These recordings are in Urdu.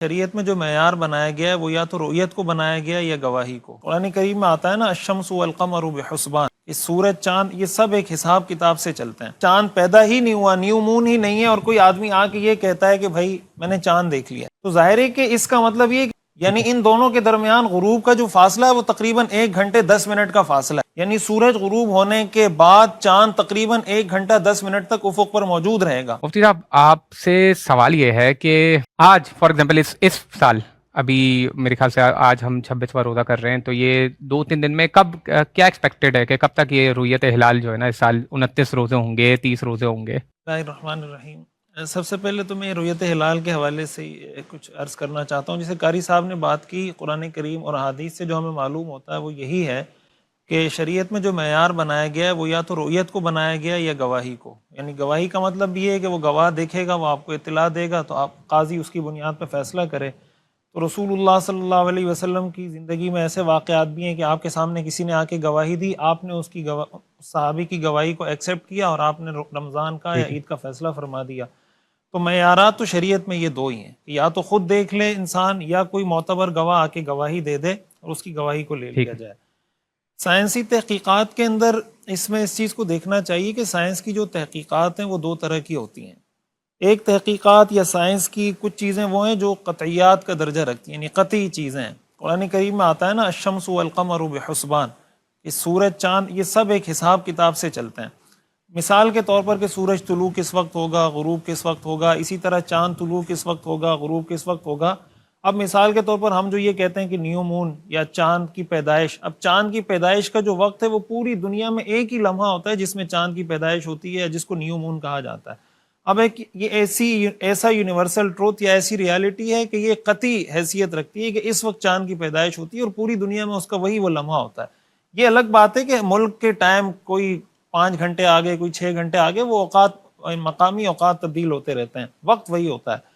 شریعت میں جو معیار بنایا گیا ہے وہ یا تو رؤیت کو بنایا گیا ہے یا گواہی کو۔ قرآن کریم میں آتا ہے نا الشمس والقمر بحسبان، یہ سورج چاند یہ سب ایک حساب کتاب سے چلتے ہیں۔ چاند پیدا ہی نہیں ہوا، نیو مون ہی نہیں ہے، اور کوئی آدمی آ کے یہ کہتا ہے کہ بھائی میں نے چاند دیکھ لیا، تو ظاہر ہے کہ اس کا مطلب یہ یعنی ان دونوں کے درمیان غروب کا جو فاصلہ ہے وہ تقریباً 1 گھنٹے 10 منٹ کا فاصلہ ہے، یعنی سورج غروب ہونے کے بعد چاند تقریباً 1 گھنٹہ 10 منٹ تک افق پر موجود رہے گا۔ مفتی صاحب آپ سے سوال یہ ہے کہ آج فار ایگزامپل اس سال ابھی میرے خیال سے آج ہم 26واں روزہ کر رہے ہیں، تو یہ 2-3 دن میں کب کیا ایکسپیکٹڈ ہے کہ کب تک یہ رؤیت ہلال جو ہے نا اس سال 29 روزے ہوں گے، 30 روزے ہوں گے؟ بسم اللہ الرحمن الرحیم۔ سب سے پہلے تو میں رؤیت ہلال کے حوالے سے کچھ عرض کرنا چاہتا ہوں۔ جیسے قاری صاحب نے بات کی، قرآن کریم اور احادیث سے جو ہمیں معلوم ہوتا ہے وہ یہی ہے کہ شریعت میں جو معیار بنایا گیا ہے وہ یا تو رؤیت کو بنایا گیا ہے یا گواہی کو۔ یعنی گواہی کا مطلب یہ ہے کہ وہ گواہ دیکھے گا، وہ آپ کو اطلاع دے گا، تو آپ قاضی اس کی بنیاد پہ فیصلہ کرے۔ تو رسول اللہ صلی اللہ علیہ وسلم کی زندگی میں ایسے واقعات بھی ہیں کہ آپ کے سامنے کسی نے آ کے گواہی دی، آپ نے اس کی صحابی کی گواہی کو ایکسیپٹ کیا اور آپ نے رمضان کا یا عید کا فیصلہ فرما دیا۔ تو معیارات تو شریعت میں یہ دو ہی ہیں کہ یا تو خود دیکھ لے انسان یا کوئی معتبر گواہ آ کے گواہی دے دے اور اس کی گواہی کو لے لیا جائے۔ سائنسی تحقیقات کے اندر اس میں اس چیز کو دیکھنا چاہیے کہ سائنس کی جو تحقیقات ہیں وہ 2 طرح کی ہوتی ہیں۔ ایک تحقیقات یا سائنس کی کچھ چیزیں وہ ہیں جو قطعیات کا درجہ رکھتی ہیں، یعنی قطعی چیزیں ہیں۔ قرآن کریم میں آتا ہے نا الشمس والقمر بحسبان، یہ سورج چاند یہ سب ایک حساب کتاب سے چلتے ہیں۔ مثال کے طور پر کہ سورج طلوع کس وقت ہوگا، غروب کس وقت ہوگا، اسی طرح چاند طلوع کس وقت ہوگا، غروب کس وقت ہوگا۔ اب مثال کے طور پر ہم جو یہ کہتے ہیں کہ نیو مون یا چاند کی پیدائش، اب چاند کی پیدائش کا جو وقت ہے وہ پوری دنیا میں ایک ہی لمحہ ہوتا ہے جس میں چاند کی پیدائش ہوتی ہے، جس کو نیو مون کہا جاتا ہے۔ اب ایک یہ ایسا یونیورسل ٹروتھ یا ایسی ریالٹی ہے کہ یہ قطعی حیثیت رکھتی ہے کہ اس وقت چاند کی پیدائش ہوتی ہے اور پوری دنیا میں اس کا وہی وہ لمحہ ہوتا ہے۔ یہ الگ بات ہے کہ ملک کے ٹائم کوئی 5 گھنٹے آگے، کوئی 6 گھنٹے آگے، وہ اوقات مقامی اوقات تبدیل ہوتے رہتے ہیں، وقت وہی ہوتا ہے۔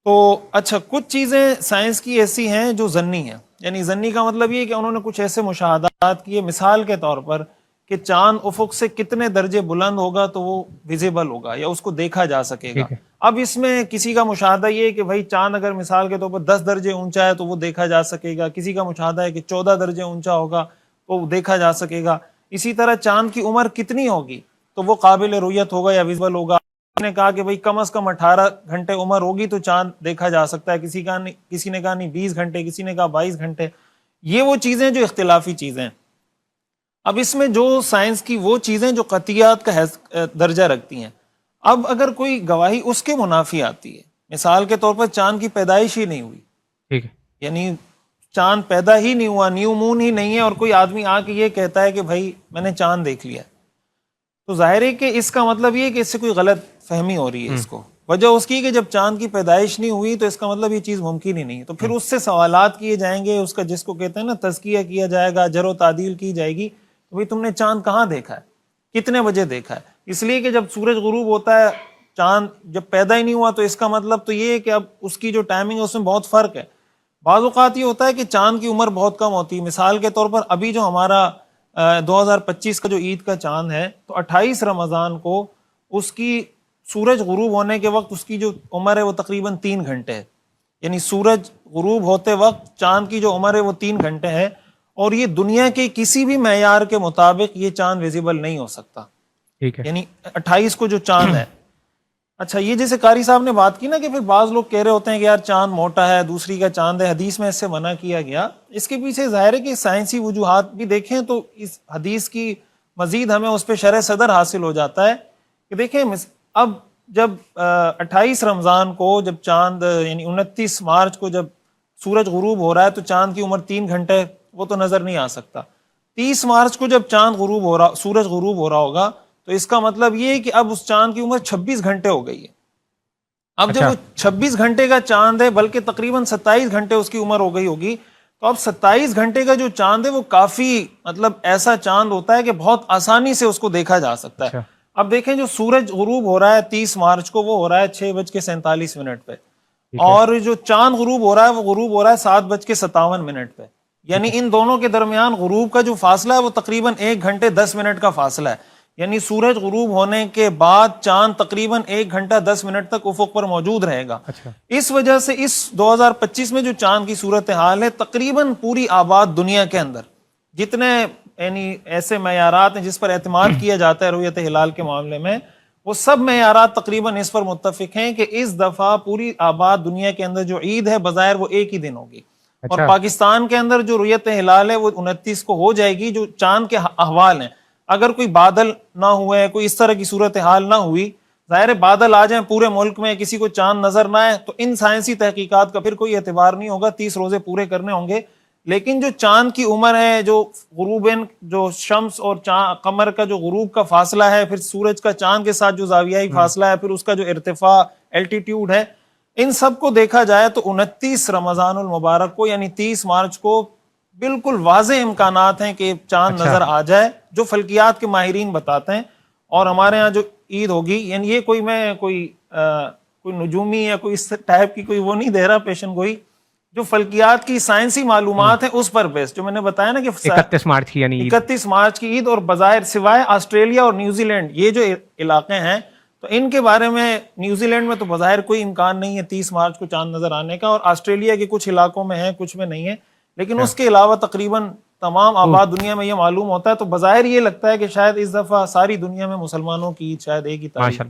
تو اچھا، کچھ چیزیں سائنس کی ایسی ہیں جو ظنی ہیں، یعنی ظنی کا مطلب یہ کہ انہوں نے کچھ ایسے مشاہدات کیے، مثال کے طور پر کہ چاند افق سے کتنے درجے بلند ہوگا تو وہ ویزیبل ہوگا یا اس کو دیکھا جا سکے گا۔ اب اس میں کسی کا مشاہدہ یہ ہے کہ بھائی چاند اگر مثال کے طور پر 10 درجے اونچا ہے تو وہ دیکھا جا سکے گا، کسی کا مشاہدہ ہے کہ 14 درجے اونچا ہوگا تو وہ دیکھا جا سکے گا۔ اسی طرح چاند کی عمر کتنی ہوگی تو وہ قابل رؤیت ہوگا یا ویزیبل ہوگا۔ نے کہا کہ بھئی کم از کم 18 گھنٹے عمر ہوگی تو چاند دیکھا جا سکتا ہے، کسی نے کہا نہیں 20 گھنٹے، کسی نے کہا 22 گھنٹے۔ یہ وہ چیزیں جو اختلافی چیزیں ہیں۔ اب اس میں جو سائنس کی وہ چیزیں جو قطعیات کا درجہ رکھتی ہیں، اب اگر کوئی گواہی اس کے منافی آتی ہے، مثال کے طور پر چاند کی پیدائش ہی نہیں ہوئی، ٹھیک ہے، یعنی چاند پیدا ہی نہیں ہوا، نیو مون ہی نہیں ہے، اور کوئی آدمی آ کے یہ کہتا ہے کہ بھائی میں نے چاند دیکھ لیا، تو ظاہر ہے کہ اس کا مطلب یہ کہ اس سے کوئی غلط فہمی ہو رہی ہے۔ اس کو وجہ اس کی کہ جب چاند کی پیدائش نہیں ہوئی تو اس کا مطلب یہ چیز ممکن ہی نہیں ہے، تو پھر اس سے سوالات کیے جائیں گے، اس کا جس کو کہتے ہیں نا تزکیہ کیا جائے گا، جر و تعدیل کی جائے گی، تو بھئی تم نے چاند کہاں دیکھا ہے، کتنے بجے دیکھا ہے؟ اس لیے کہ جب سورج غروب ہوتا ہے، چاند جب پیدا ہی نہیں ہوا، تو اس کا مطلب تو یہ ہے کہ اب اس کی جو ٹائمنگ ہے اس میں بہت فرق ہے۔ بعض اوقات یہ ہوتا ہے کہ چاند کی عمر بہت کم ہوتی ہے، مثال کے طور پر ابھی جو ہمارا 2025 کا جو عید کا چاند ہے، تو 28 رمضان کو اس کی سورج غروب ہونے کے وقت اس کی جو عمر ہے وہ تقریباً 3 گھنٹے ہے، یعنی سورج غروب ہوتے وقت چاند کی جو عمر ہے وہ 3 گھنٹے ہے، اور یہ دنیا کے کسی بھی معیار کے مطابق یہ چاند ویزیبل نہیں ہو سکتا، ٹھیک ہے، یعنی 28 کو جو چاند ہے۔ اچھا، یہ جیسے قاری صاحب نے بات کی نا کہ پھر بعض لوگ کہہ رہے ہوتے ہیں کہ یار چاند موٹا ہے، دوسری کا چاند ہے، حدیث میں اس سے منع کیا گیا۔ اس کے پیچھے ظاہر ہے کہ سائنسی وجوہات بھی دیکھیں تو اس حدیث کی مزید ہمیں اس پہ شرح صدر حاصل ہو جاتا ہے کہ دیکھیں اب جب 28 رمضان کو جب چاند یعنی 29 مارچ کو جب سورج غروب ہو رہا ہے تو چاند کی عمر 3 گھنٹے، وہ تو نظر نہیں آ سکتا۔ 30 مارچ کو جب چاند غروب ہو رہا، سورج غروب ہو رہا ہوگا، تو اس کا مطلب یہ ہے کہ اب اس چاند کی عمر 26 گھنٹے ہو گئی ہے۔ اب جب وہ 26 گھنٹے کا چاند ہے، بلکہ تقریباً 27 گھنٹے اس کی عمر ہو گئی ہوگی، تو اب 27 گھنٹے کا جو چاند ہے وہ کافی مطلب ایسا چاند ہوتا ہے کہ بہت آسانی سے اس کو دیکھا جا سکتا ہے۔ اب دیکھیں جو سورج غروب ہو رہا ہے 30 مارچ کو، وہ ہو رہا ہے 6:47 پہ، اور جو چاند غروب ہو رہا ہے وہ غروب ہو رہا ہے 7:57 پہ، یعنی ان دونوں کے درمیان غروب کا جو فاصلہ ہے وہ تقریباً 1 گھنٹے 10 منٹ کا فاصلہ ہے۔ یعنی سورج غروب ہونے کے بعد چاند تقریباً 1 گھنٹہ 10 منٹ تک افق پر موجود رہے گا. اس وجہ سے اس 2025 میں جو چاند کی صورتحال ہے تقریباً پوری آباد دنیا کے اندر جتنے یعنی ایسے معیارات ہیں جس پر اعتماد کیا جاتا ہے رؤیت ہلال کے معاملے میں، وہ سب معیارات تقریباً اس پر متفق ہیں کہ اس دفعہ پوری آباد دنیا کے اندر جو عید ہے بظاہر وہ ایک ہی دن ہوگی. اور پاکستان کے اندر جو رؤیت ہلال ہے وہ 29 کو ہو جائے گی. جو چاند کے احوال ہیں، اگر کوئی بادل نہ ہوئے، کوئی اس طرح کی صورتحال نہ ہوئی، ظاہر بادل آ جائیں پورے ملک میں، کسی کو چاند نظر نہ آئے، تو ان سائنسی تحقیقات کا پھر کوئی اعتبار نہیں ہوگا. 30 روزے پورے کرنے ہوں گے. لیکن جو چاند کی عمر ہے، جو غروبین جو شمس اور قمر کا جو غروب کا فاصلہ ہے، پھر سورج کا چاند کے ساتھ جو زاویائی فاصلہ ہے، پھر اس کا جو ارتفاع الٹیٹیوڈ ہے، ان سب کو دیکھا جائے تو 29 رمضان المبارک کو یعنی 30 مارچ کو بالکل واضح امکانات ہیں کہ چاند نظر آ جائے، جو فلکیات کے ماہرین بتاتے ہیں. اور ہمارے ہاں جو عید ہوگی، یعنی یہ کوئی نجومی یا کوئی اس ٹائپ کی کوئی وہ نہیں دے رہا پیشن گوئی، جو فلکیات کی سائنسی معلومات ہیں اس پر بیس، جو میں نے بتایا نا کہ 31 مارچ کی یعنی 31 مارچ کی عید. اور بظاہر سوائے آسٹریلیا اور نیوزی لینڈ یہ جو علاقے ہیں، تو ان کے بارے میں نیوزی لینڈ میں تو بظاہر کوئی امکان نہیں ہے 30 مارچ کو چاند نظر آنے کا، اور آسٹریلیا کے کچھ علاقوں میں ہے، کچھ میں نہیں ہے. لیکن اس کے علاوہ تقریباً تمام آباد دنیا میں یہ معلوم ہوتا ہے. تو بظاہر یہ لگتا ہے کہ شاید اس دفعہ ساری دنیا میں مسلمانوں کی عید شاید ایک ہی تاریخ